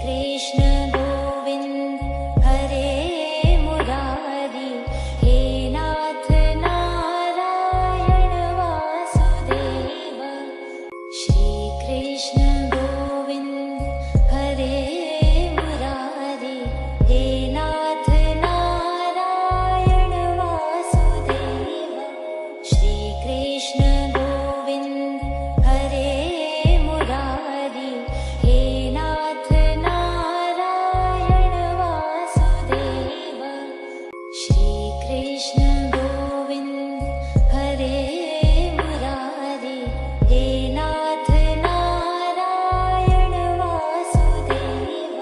Krishna Govind हरे Murari, हे नाथ Narayan Vasudev. Shri Krishna Govind हरे Murari, हे नाथ Narayan Vasudev. Shri Krishna Govind हरे Murari, हे नाथ Narayan Vasudev. Shri Krishna Govind हरे Murari, हे नाथ Narayan Vasudev.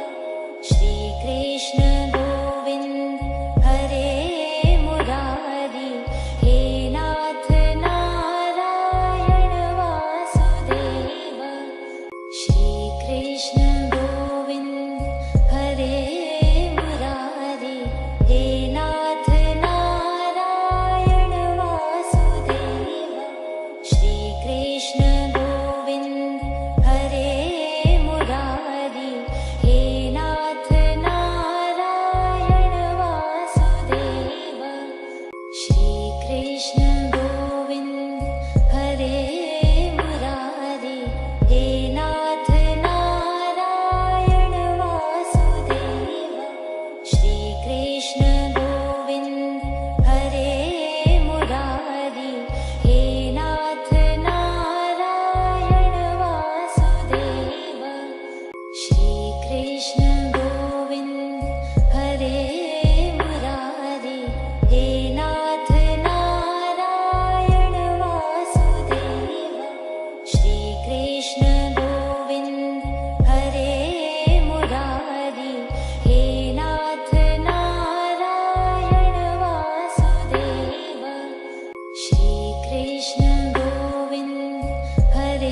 Shri Krishna Govind हरे Murari, हे नाथ Narayan Vasudev. Shri Krishna Govind हरे Murari, हे नाथ Narayan Vasudev. Shri Krishna Govind हरे Murari, हे नाथ Narayan Vasudev. Shri Krishna Govind हरे Murari, हे नाथ Narayan Vasudev. Shri Krishna Govind हरे Murari, हे नाथ Narayan Vasudev. Shri Krishna Govind हरे Murari, हे नाथ Narayan Vasudev. Shri Krishna Govind हरे Murari, हे नाथ Narayan Vasudev. Shri Krishna Govind हरे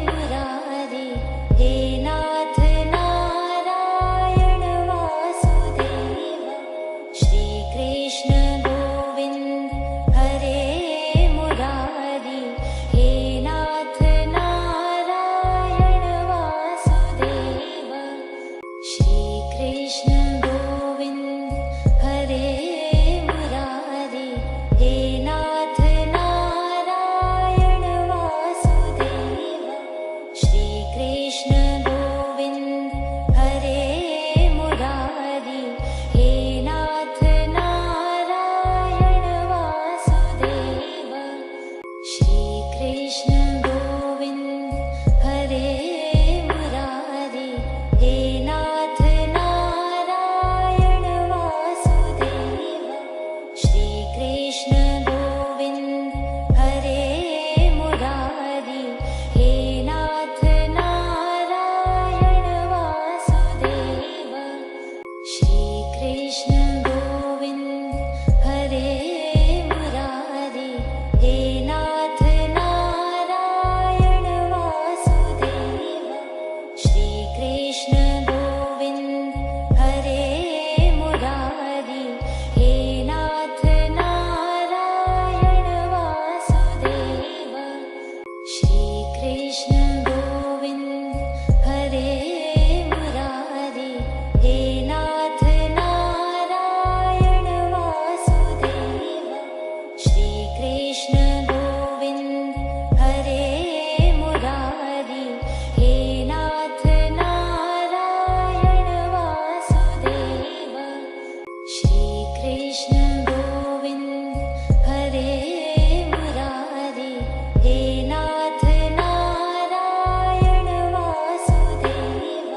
Murari, हे नाथ Narayan Vasudev. Shri Krishna Govind हरे Murari, हे नाथ Narayan Vasudev. Shri Krishna Govind हरे Murari, हे नाथ Narayan Vasudev. Shri Krishna Govind हरे Murari, हे नाथ Narayan Vasudev. Shri Krishna Govind हरे Murari, हे नाथ Narayan Vasudev. Shri Krishna Govind हरे Murari, हे नाथ Narayan Vasudev. Shri Krishna Govind हरे Murari, हे नाथ Narayan Vasudev. Shri Krishna Govind हरे Murari, हे नाथ Narayan Vasudev. Shri Krishna Govind हरे Murari, हे नाथ Narayan Vasudev. Shri Krishna Govind हरे Murari, हे नाथ Narayan Vasudev. Shri Krishna Govind हरे Murari, हे नाथ Narayan Vasudev.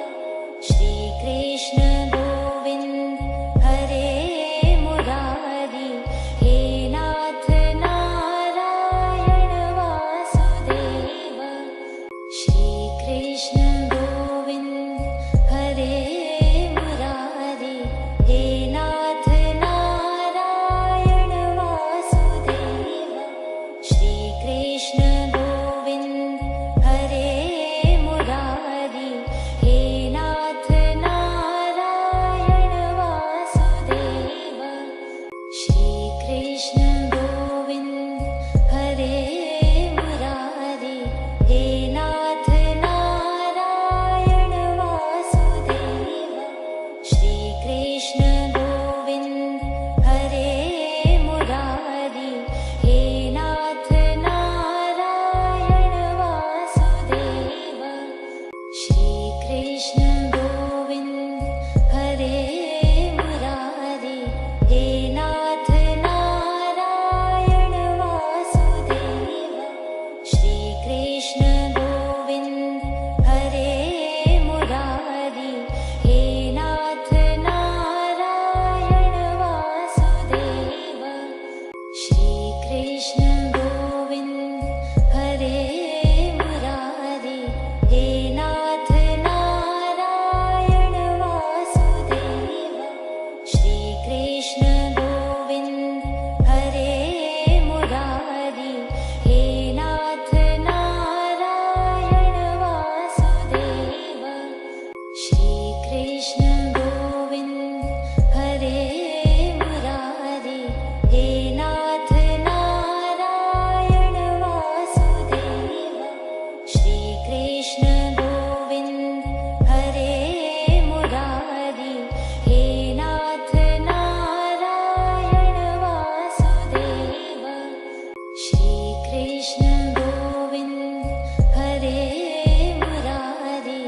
Shri Krishna Govind हरे Murari, हे नाथ Narayan Vasudev. Shri Krishna Govind हरे Murari, हे नाथ Narayan Vasudev. Shri Krishna Govind हरे Murari, हे नाथ Narayan Krishna Govind हरे Murari हे नाथ Narayan Vasudev Shri Krishna Govind हरे Murari हे नाथ Narayan Vasudev Shri Krishna Govind हरे Murari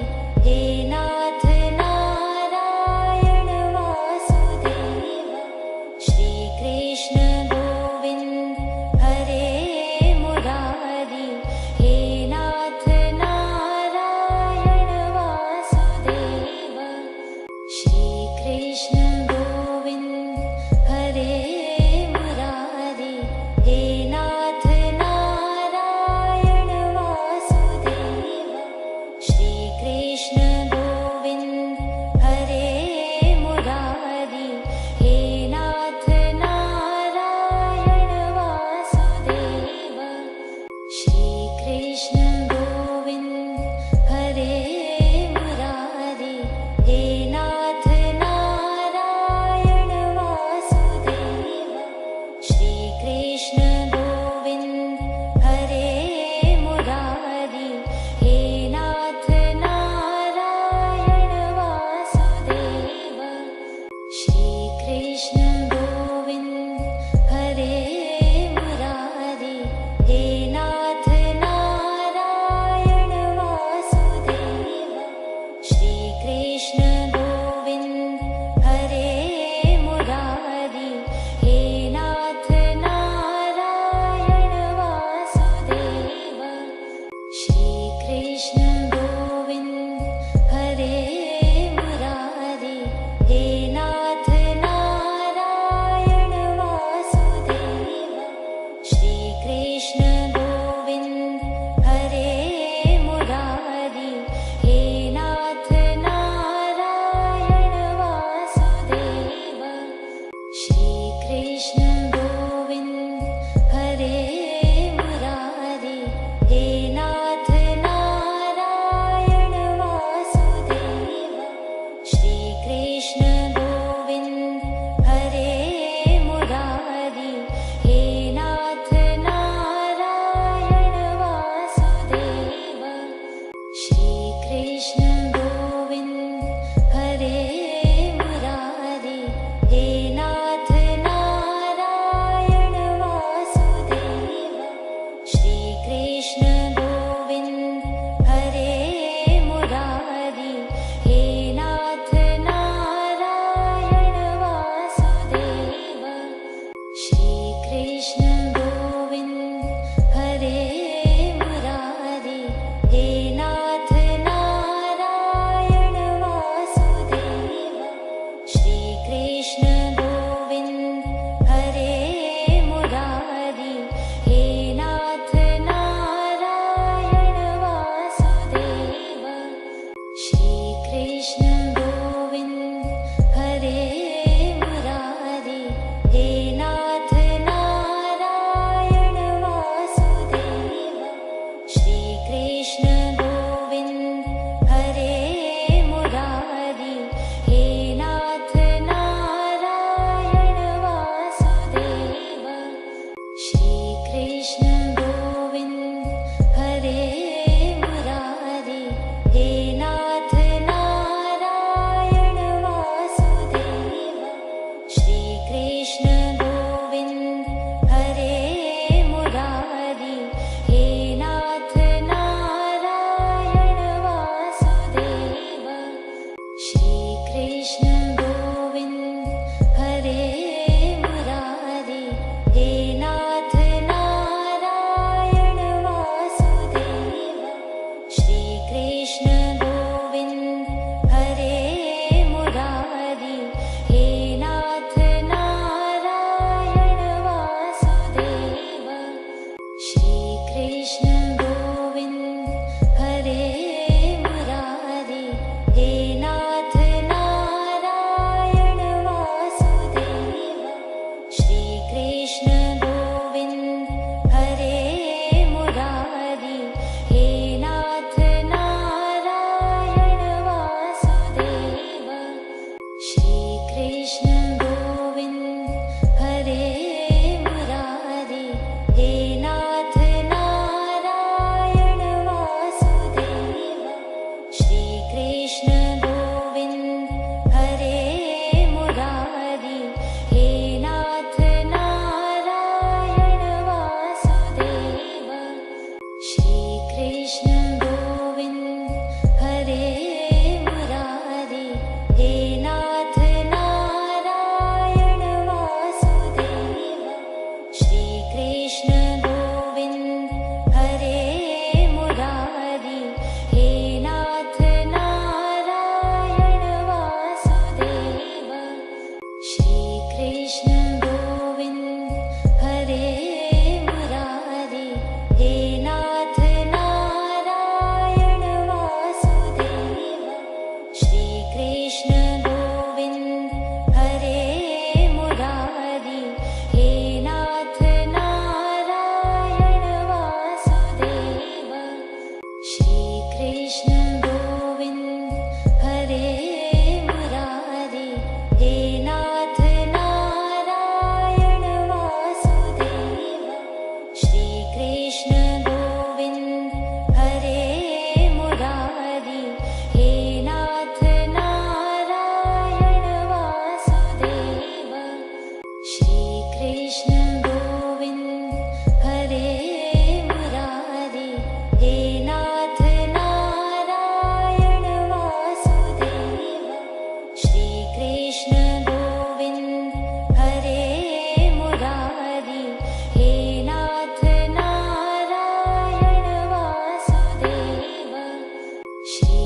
हे नाथ Narayan Vasudev Shri Krishna Govind हरे Murari हे नाथ Narayan Vasudev Shri Krishna Govind हरे Murari हे नाथ Narayan Vasudev Shri Krishna Govind हरे Murari हे नाथ Narayan Vasudev Shri Krishna Govind हरे Murari हे नाथ Narayan Vasudev Shri Krishna Govind हरे Murari हे नाथ Narayan Vasudev Shri Krishna Govind हरे Murari हे नाथ Narayan Vasudev Shri Krishna Govind हरे Murari हे नाथ Narayan Vasudev Shri Krishna Govind हरे Murari हे नाथ Narayan Vasudev Shri Krishna Govind हरे Murari हे नाथ Narayan Vasudev Shri Krishna Govind हरे Murari हे नाथ Narayan Vasudev Shri Krishna Govind हरे Murari हे नाथ Narayan Vasudev Shri Krishna Govind हरे Murari हे नाथ Narayan Vasudev Shri Krishna Govind हरे Murari हे नाथ Narayan Vasudev Shri Krishna Govind हरे Murari हे नाथ Narayan Vasudev Shri Krishna Govind हरे Murari हे नाथ Narayan Vasudev Shri Krishna Govind हरे Murari हे नाथ Narayan Vasudev Shri Krishna Govind हरे Murari हे नाथ Narayan Vasudev Shri Krishna Govind हरे Murari हे नाथ Narayan Vasudev Shri Krishna Govind हरे Murari हे नाथ Narayan Vasudev Shri Krishna Govind हरे Murari हे नाथ Narayan Vasudev Shri Krishna Govind हरे Murari हे नाथ Narayan Vasudev Shri Krishna Govind हरे Murari हे नाथ Narayan हे नाथ Narayan Vasudev Shri Krishna Govind हरे Murari हे नाथ Narayan Vasudev Shri Krishna Govind हरे Murari हे नाथ Narayan Vasudev Shri Krishna Govind हरे Murari हे नाथ Narayan Vasudev Shri Krishna Govind हरे Murari हे नाथ Narayan Vasudev Shri Krishna Govind हरे Murari हे नाथ Narayan Vasudev Shri Krishna Govind हरे Murari हे नाथ Narayan Vasudev Shri Krishna Govind हरे Murari हे नाथ Narayan Vasudev Shri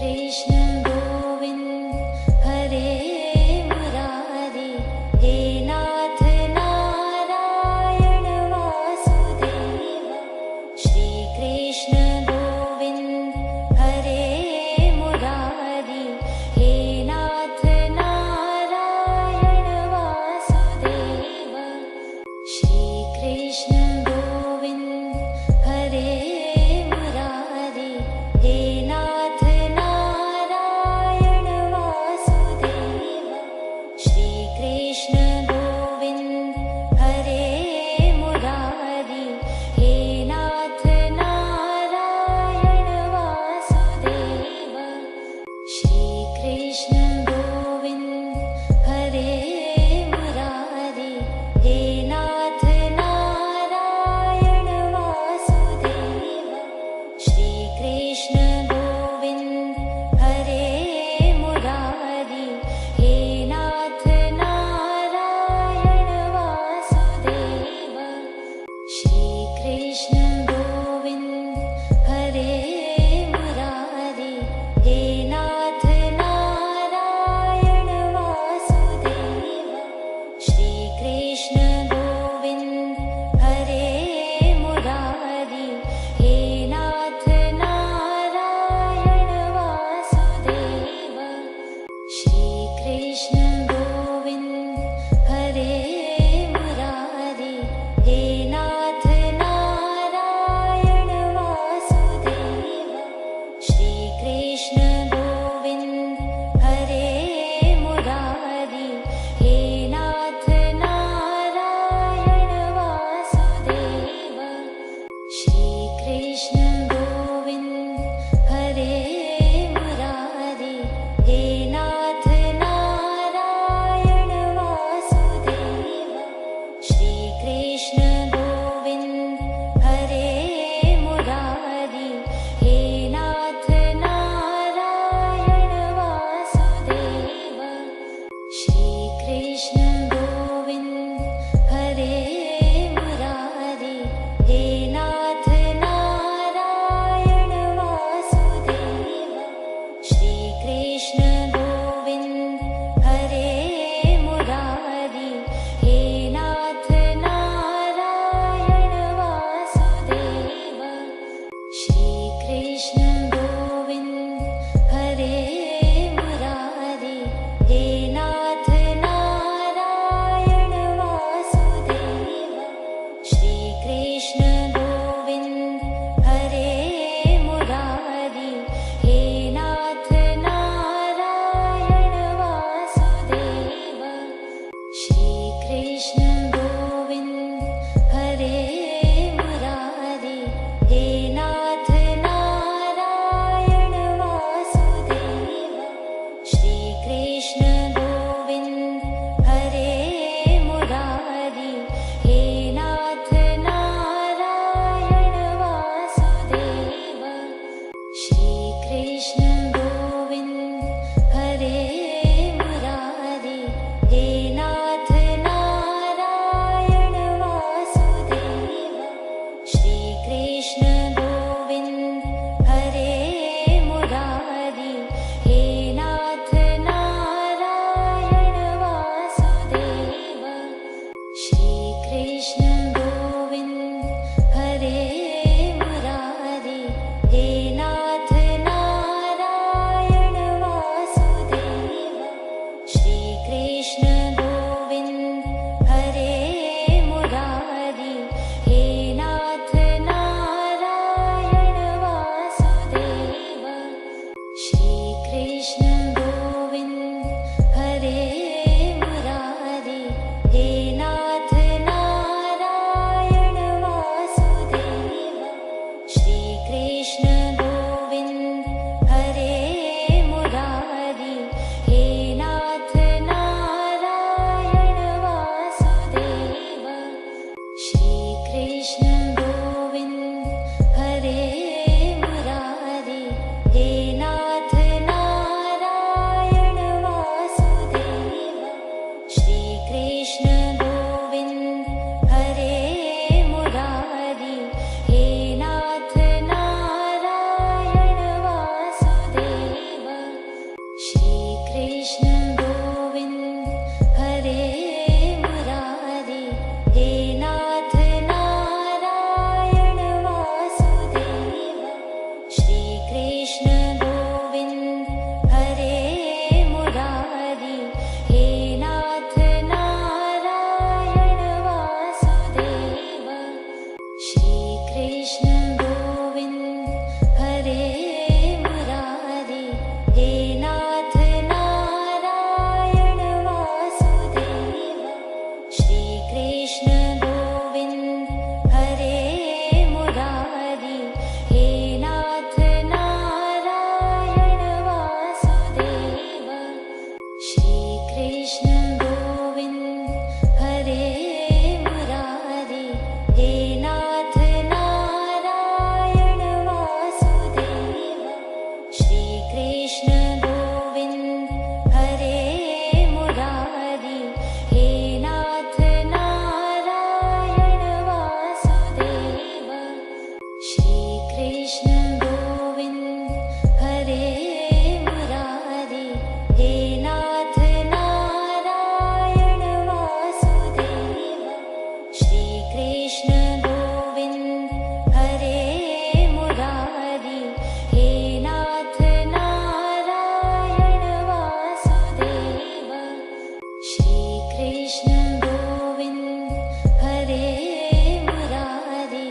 Krishna Govind हरे Murari हे नाथ Narayan Vasudev Shri Krishna Govind हरे Murari हे नाथ Narayan Vasudev Shri Krishna Govind हरे Murari हे नाथ Narayan Vasudev Shri Krishna Govind हरे Murari हे नाथ Narayan Vasudev Shri Krishna Govind हरे Murari हे नाथ Narayan Vasudev Shri Krishna Govind हरे Murari हे नाथ Narayan Vasudev Shri Krishna Govind हरे Murari हे नाथ Narayan Vasudev Shri Krishna Govind हरे Murari हे नाथ Narayan Vasudev Shri Krishna Govind हरे Murari हे नाथ Narayan Vasudev Shri Krishna Govind हरे Murari हे नाथ Narayan Vasudev Shri Krishna Govind हरे Murari हे नाथ Narayan Vasudev Shri Krishna Govind हरे Murari हे नाथ Narayan Vasudev Shri Krishna Govind हरे Murari हे नाथ Narayan Vasudev Shri Krishna Govind हरे Murari हे नाथ Narayan Vasudev Shri Krishna Govind हरे Murari हे नाथ Narayan Vasudev Shri Krishna Govind हरे Murari हे नाथ Narayan Vasudev Shri Krishna Govind हरे Murari हे नाथ Narayan Vasudev Shri Krishna Govind हरे Murari हे नाथ Narayan Vasudev Shri Krishna Govind हरे Krishna Govind हरे Murari, हे नाथ Narayan Vasudev. Shri Krishna Govind हरे Murari, हे नाथ Narayan Vasudev. Shri Krishna Govind हरे Murari, हे नाथ Narayan Vasudev. Shri Krishna Govind हरे Murari, हे नाथ Narayan Vasudev. Shri Krishna Govind हरे Murari, हे नाथ Narayan Vasudev. Shri Krishna Govind हरे Murari, हे नाथ Narayan Vasudev. Shri Krishna Govind हरे Murari, हे नाथ Narayan Vasudev. Shri Krishna Govind हरे Murari, हे नाथ Narayan Vasudev. Shri Krishna Govind हरे Murari,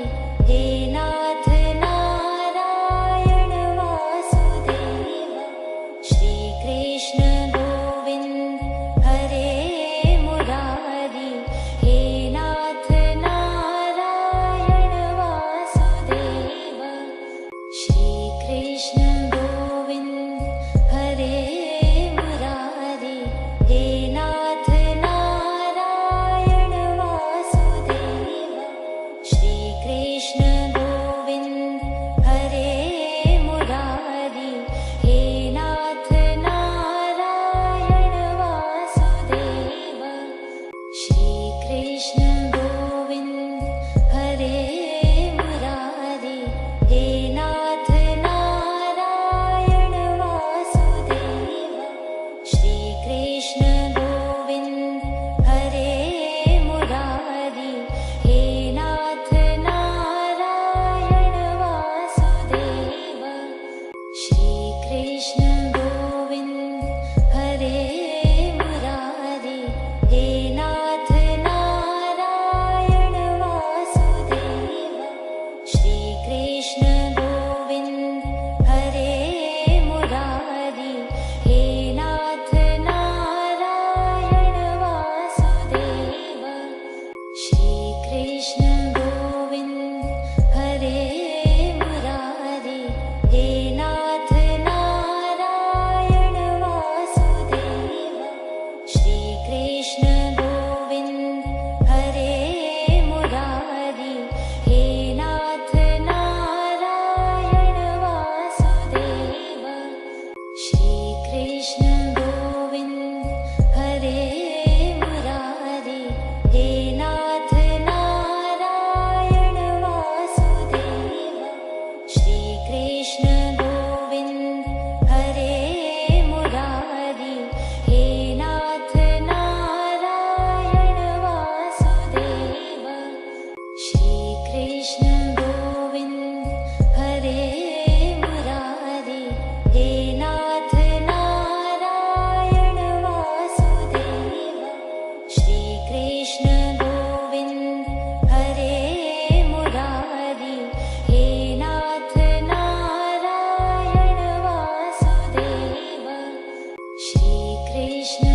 हे नाथ Narayan Vasudev. Shri Krishna Govind हरे Murari, हे नाथ Narayan Vasudev. Shri Krishna Govind हरे Murari, हे नाथ Narayan Vasudev. Shri Krishna Govind हरे Murari, हे नाथ Narayan Vasudev. Shri Krishna Govind हरे Murari, हे नाथ Narayan Vasudev. Shri Krishna Govind हरे Murari, हे नाथ Narayan Vasudev. Shri Krishna Govind हरे Murari, हे नाथ Narayan Vasudev. Shri Krishna Govind हरे Murari, हे नाथ Narayan Vasudev. Shri Krishna Govind हरे Murari, हे नाथ Narayan Vasudev. Shri Krishna Govind हरे Murari, हे नाथ Narayan Vasudev. Shri Krishna Govind हरे Murari, हे नाथ Narayan Vasudev. Shri Krishna Govind हरे Murari, हे नाथ Narayan Vasudev. Shri Krishna Govind हरे Murari, हे नाथ Narayan Vasudev. Shri Krishna Govind हरे Murari, हे नाथ Narayan Vasudev. Shri Krishna